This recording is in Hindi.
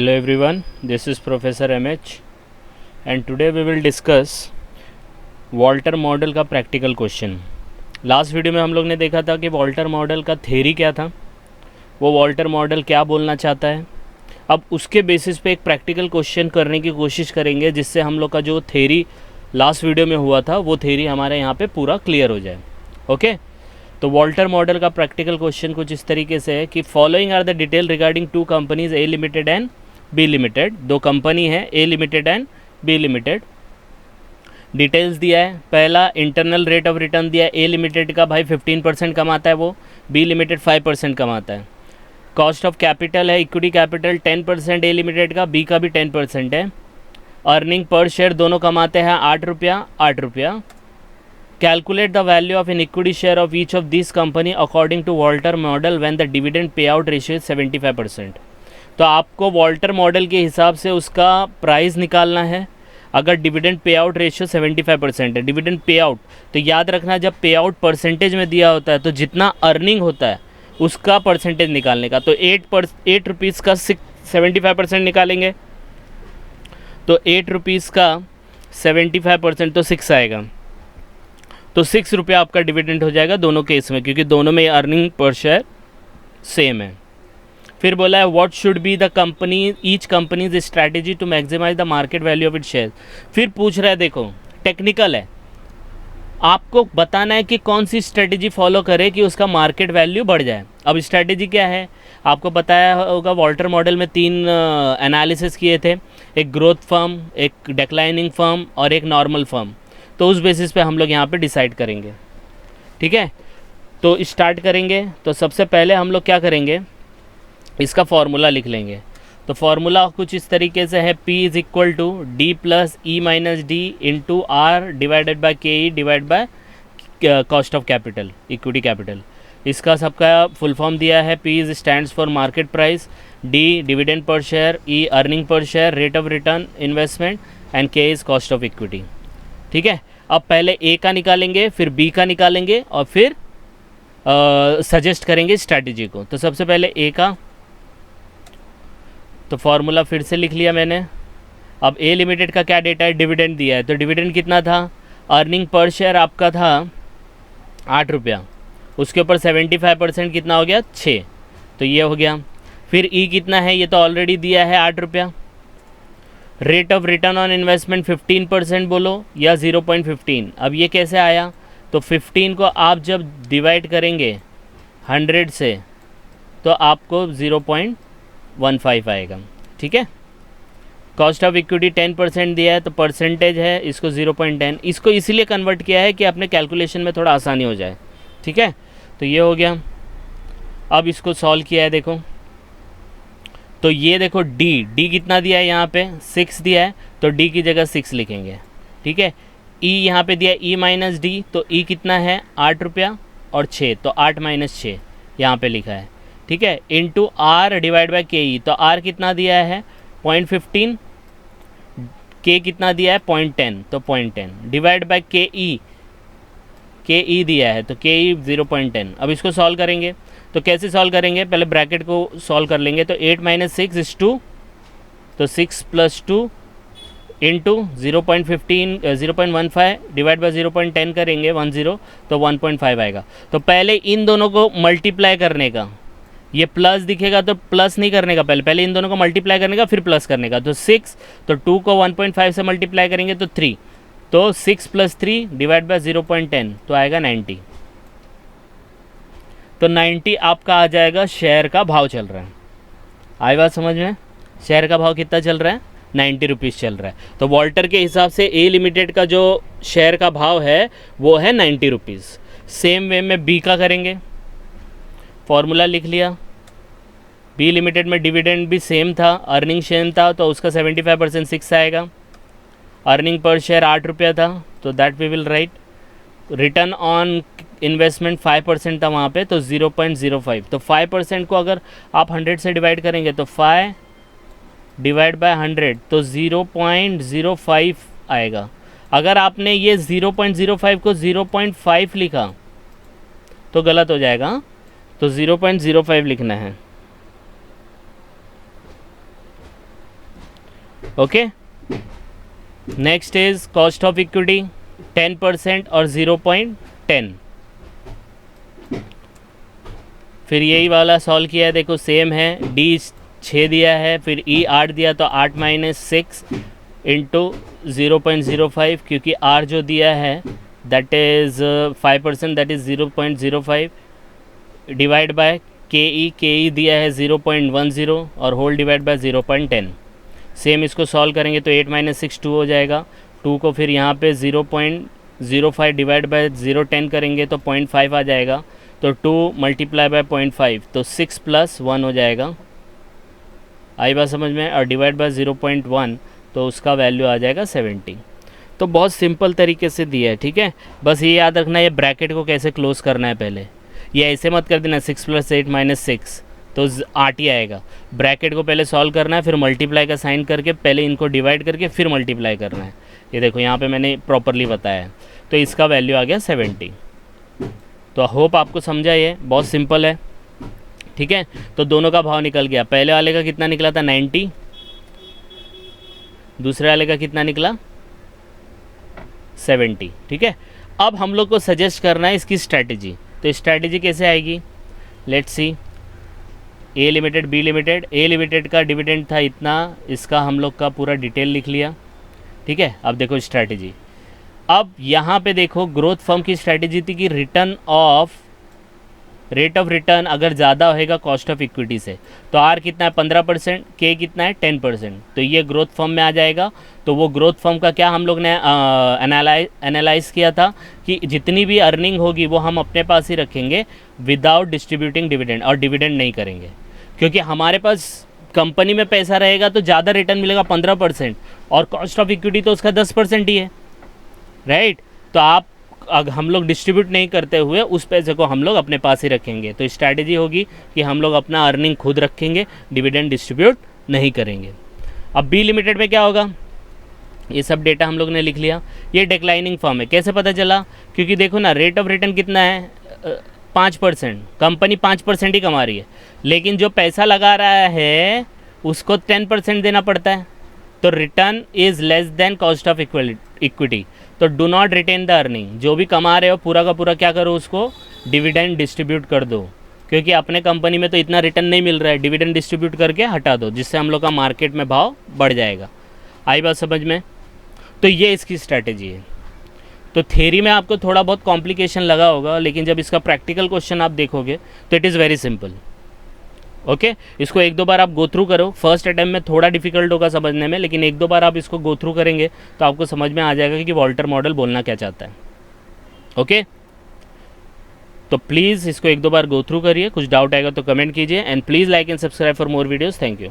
Hello everyone, this is Professor MH and today we will discuss Walter model का प्रैक्टिकल क्वेश्चन। लास्ट वीडियो में हम लोग ने देखा था कि वॉल्टर मॉडल का थ्योरी क्या था, वो वॉल्टर मॉडल क्या बोलना चाहता है। अब उसके बेसिस पे एक प्रैक्टिकल क्वेश्चन करने की कोशिश करेंगे जिससे हम लोग का जो थ्योरी लास्ट वीडियो में हुआ था वो थ्योरी हमारे यहाँ पे पूरा क्लियर हो जाए। ओके, तो वॉल्टर मॉडल का प्रैक्टिकल क्वेश्चन कुछ इस तरीके से है कि following are the detail regarding two companies A limited and B limited. दो कंपनी है A limited and B limited. Details दिया है, पहला इंटरनल रेट ऑफ रिटर्न दिया है। ए लिमिटेड का भाई 15% कमाता है वो, बी लिमिटेड 5% कमाता है। कॉस्ट ऑफ कैपिटल है, इक्विटी कैपिटल 10% ए लिमिटेड का, बी का भी 10% है। अर्निंग पर शेयर दोनों कमाते हैं 8 रुपया। Calculate the value of an equity share of each of this company according to Walter model when the dividend payout ratio 75%। तो आपको वॉल्टर मॉडल के हिसाब से उसका प्राइस निकालना है। अगर डिविडेंड पे आउट रेशियो 75% है, डिविडेंड पे आउट, तो याद रखना जब पे आउट परसेंटेज में दिया होता है तो जितना अर्निंग होता है उसका परसेंटेज निकालने का। तो 8 रुपीज़ का 75% निकालेंगे, तो 8 रुपीज़ का 75% तो 6 आएगा, तो 6 रुपया आपका डिविडेंड हो जाएगा दोनों केस में, क्योंकि दोनों में अर्निंग पर शेयर सेम है। फिर बोला है what should be the company each companies strategy to maximise the market value of it share. फिर पूछ रहा है, देखो टेक्निकल है, आपको बताना है कि कौन सी स्ट्रेटेजी फॉलो करे कि उसका मार्केट वैल्यू बढ़ जाए। अब स्ट्रेटेजी क्या है, आपको बताया होगा वॉल्टर मॉडल में 3 एनालिसिस किए थे, एक ग्रोथ फर्म, एक डिक्लाइनिंग फर्म और एक नॉर्मल फर्म। तो उस बेसिस पे हम लोग यहाँ पे डिसाइड करेंगे। ठीक है, तो स्टार्ट करेंगे। तो सबसे पहले हम लोग क्या करेंगे, इसका फॉर्मूला लिख लेंगे। तो फॉर्मूला कुछ इस तरीके से है, P is equal to D plus E minus D into R divided by K E divide by cost of capital, equity capital. इसका सबका फुल फॉर्म दिया है। P is stands for market price, D dividend per share, E earning per share, rate of return investment and K is cost of equity. ठीक है, अब पहले A का निकालेंगे, फिर B का निकालेंगे और फिर सजेस्ट करेंगे स्ट्रैटेजी को। तो सबसे पहले A का, तो फॉर्मूला फिर से लिख लिया मैंने। अब ए लिमिटेड का क्या डेटा है, डिविडेंड दिया है, तो डिविडेंड कितना था, अर्निंग पर शेयर आपका था 8 रुपया, उसके ऊपर 75% कितना हो गया 6, तो ये हो गया। फिर ई कितना है, ये तो ऑलरेडी दिया है 8 रुपया। Rate of return on investment 15% बोलो या 0.15। अब ये कैसे आया, तो 15 को आप जब डिवाइड करेंगे 100 से तो आपको 0.15 आएगा। ठीक है, कॉस्ट ऑफ इक्विटी 10% दिया है तो परसेंटेज है इसको 0.10। इसको इसीलिए कन्वर्ट किया है कि अपने कैलकुलेशन में थोड़ा आसानी हो जाए। ठीक है, तो ये हो गया। अब इसको सॉल्व किया है, देखो तो ये देखो डी कितना दिया है, यहाँ पे 6 दिया है, तो डी की जगह 6 लिखेंगे। ठीक है, ई यहाँ पे दिया ई माइनस डी, तो ई कितना है 8 रुपया और 6, तो 8 माइनस 6 यहाँ पे लिखा है। ठीक है, into are divide by K ई, तो आर कितना दिया है 0.15, के कितना दिया है 0.10, तो 0.10 डिवाइड बाई के ई दिया है, तो के ई 0.10। अब इसको सॉल्व करेंगे, तो कैसे सॉल्व करेंगे, पहले ब्रैकेट को सॉल्व कर लेंगे। तो 8 माइनस 6 इज 2, तो 6 प्लस 2 इंटू 0.15 डिवाइड बाई 0.10 करेंगे 10, तो 1.5 आएगा। तो पहले इन दोनों को मल्टीप्लाई करने का, ये प्लस दिखेगा तो प्लस नहीं करने का, पहले इन दोनों को मल्टीप्लाई करने का फिर प्लस करने का। तो 6, तो 2 को 1.5 से मल्टीप्लाई करेंगे तो 3, तो 6 प्लस 3 डिवाइड बाय 0.10 तो आएगा 90। तो 90 आपका आ जाएगा शेयर का भाव चल रहा है। आई बात समझ में, शेयर का भाव कितना चल रहा है 90 रुपीज़ चल रहा है। तो वॉल्टर के हिसाब से ए लिमिटेड का जो शेयर का भाव है वो है 90 रुपीज़। सेम वे में बी का करेंगे, फॉर्मूला लिख लिया। बी लिमिटेड में डिविडेंड भी सेम था, अर्निंग सेम था, तो उसका 75% 6 आएगा। अर्निंग पर शेयर 8 रुपया था, तो that we will write. Return on investment 5% था वहाँ पे, तो 0.05। तो 5% को अगर आप 100 से डिवाइड करेंगे तो 5 डिवाइड बाय 100, तो 0.05 आएगा। अगर आपने ये 0.05 को 0.5 लिखा तो गलत हो जाएगा, तो 0.05 लिखना है। Okay, next is cost of equity 10% और 0.10। फिर यही वाला सॉल्व किया है, देखो सेम है, डी 6 दिया है, फिर ई 8 दिया, तो 8 - 6 इंटू 0.05, क्योंकि आर जो दिया है that is 5%, that is 0.05 divide by के ई दिया है 0.10 और होल डिवाइड बाय 0.10। सेम इसको सॉल्व करेंगे तो 8 - 6 2 हो जाएगा, 2 को फिर यहाँ पे 0.05 डिवाइड बाय 0.10 करेंगे तो 0.5 आ जाएगा, तो 2 मल्टीप्लाई बाय 0.5 तो 6 + 1 हो जाएगा, आई बात समझ में, और डिवाइड बाय 0.1 तो उसका वैल्यू आ जाएगा 70। तो बहुत सिंपल तरीके से दिया है, ठीक है। बस ये याद रखना ये ब्रैकेट को कैसे क्लोज करना है पहले, ये ऐसे मत कर देना 6 + 8 - 6 तो 8 ही आएगा। ब्रैकेट को पहले सॉल्व करना है, फिर मल्टीप्लाई का साइन करके पहले इनको डिवाइड करके फिर मल्टीप्लाई करना है। ये देखो यहाँ पे मैंने प्रॉपरली बताया है, तो इसका वैल्यू आ गया 70। तो होप आपको समझा, ये बहुत सिंपल है, ठीक है। तो दोनों का भाव निकल गया, पहले वाले का कितना निकला था 90, दूसरे वाले का कितना निकला 70, ठीक है। अब हम लोग को सजेस्ट करना है इसकी स्ट्रैटेजी, तो स्ट्रैटेजी कैसे आएगी, let's see. A limited, B limited, A limited का डिविडेंड था इतना, इसका हम लोग का पूरा डिटेल लिख लिया, ठीक है। अब देखो स्ट्रैटेजी, अब यहाँ पे देखो ग्रोथ फर्म की स्ट्रैटेजी थी कि रेट ऑफ रिटर्न अगर ज़्यादा होएगा कॉस्ट ऑफ इक्विटी से, तो आर कितना है 15%, के कितना है 10%, तो ये ग्रोथ फर्म में आ जाएगा। तो वो ग्रोथ फर्म का क्या हम लोग ने एनालाइज किया था कि जितनी भी अर्निंग होगी वो हम अपने पास ही रखेंगे विदाउट डिस्ट्रीब्यूटिंग डिविडेंड, और डिविडेंड नहीं करेंगे, क्योंकि हमारे पास कंपनी में पैसा रहेगा तो ज़्यादा रिटर्न मिलेगा 15%, और कॉस्ट ऑफ इक्विटी तो उसका 10% ही है, राइट। तो हम लोग डिस्ट्रीब्यूट नहीं करते हुए उस पैसे को हम लोग अपने पास ही रखेंगे। तो स्ट्रैटेजी होगी कि हम लोग अपना अर्निंग खुद रखेंगे, डिविडेंड डिस्ट्रीब्यूट नहीं करेंगे। अब बी लिमिटेड में क्या होगा, ये सब डेटा हम लोग ने लिख लिया। ये डिक्लाइनिंग फर्म है, कैसे पता चला, क्योंकि देखो ना रेट ऑफ रिटर्न कितना है 5%, कंपनी 5% ही कमा रही है, लेकिन जो पैसा लगा रहा है उसको 10% देना पड़ता है, तो return is less than cost of equity. तो do not retain the earning, जो भी कमा रहे हो पूरा का पूरा क्या करो, उसको डिविडेंड डिस्ट्रीब्यूट कर दो, क्योंकि अपने कंपनी में तो इतना रिटर्न नहीं मिल रहा है, डिविडेंड डिस्ट्रीब्यूट करके हटा दो, जिससे हम लोग का मार्केट में भाव बढ़ जाएगा। आई बात समझ में, तो ये इसकी स्ट्रैटेजी है। तो थ्योरी में आपको थोड़ा बहुत कॉम्प्लिकेशन लगा होगा, लेकिन जब इसका प्रैक्टिकल क्वेश्चन आप देखोगे तो it is very simple, okay. इसको 1-2 बार आप गो थ्रू करो, फर्स्ट अटैम्प्ट में थोड़ा डिफिकल्ट होगा समझने में, लेकिन 1-2 बार आप इसको गो थ्रू करेंगे तो आपको समझ में आ जाएगा कि वॉल्टर मॉडल बोलना क्या चाहता है, ओके। तो प्लीज़ इसको 1-2 बार गो थ्रू करिए, कुछ डाउट आएगा तो कमेंट कीजिए, and please like and subscribe for more videos. Thank you.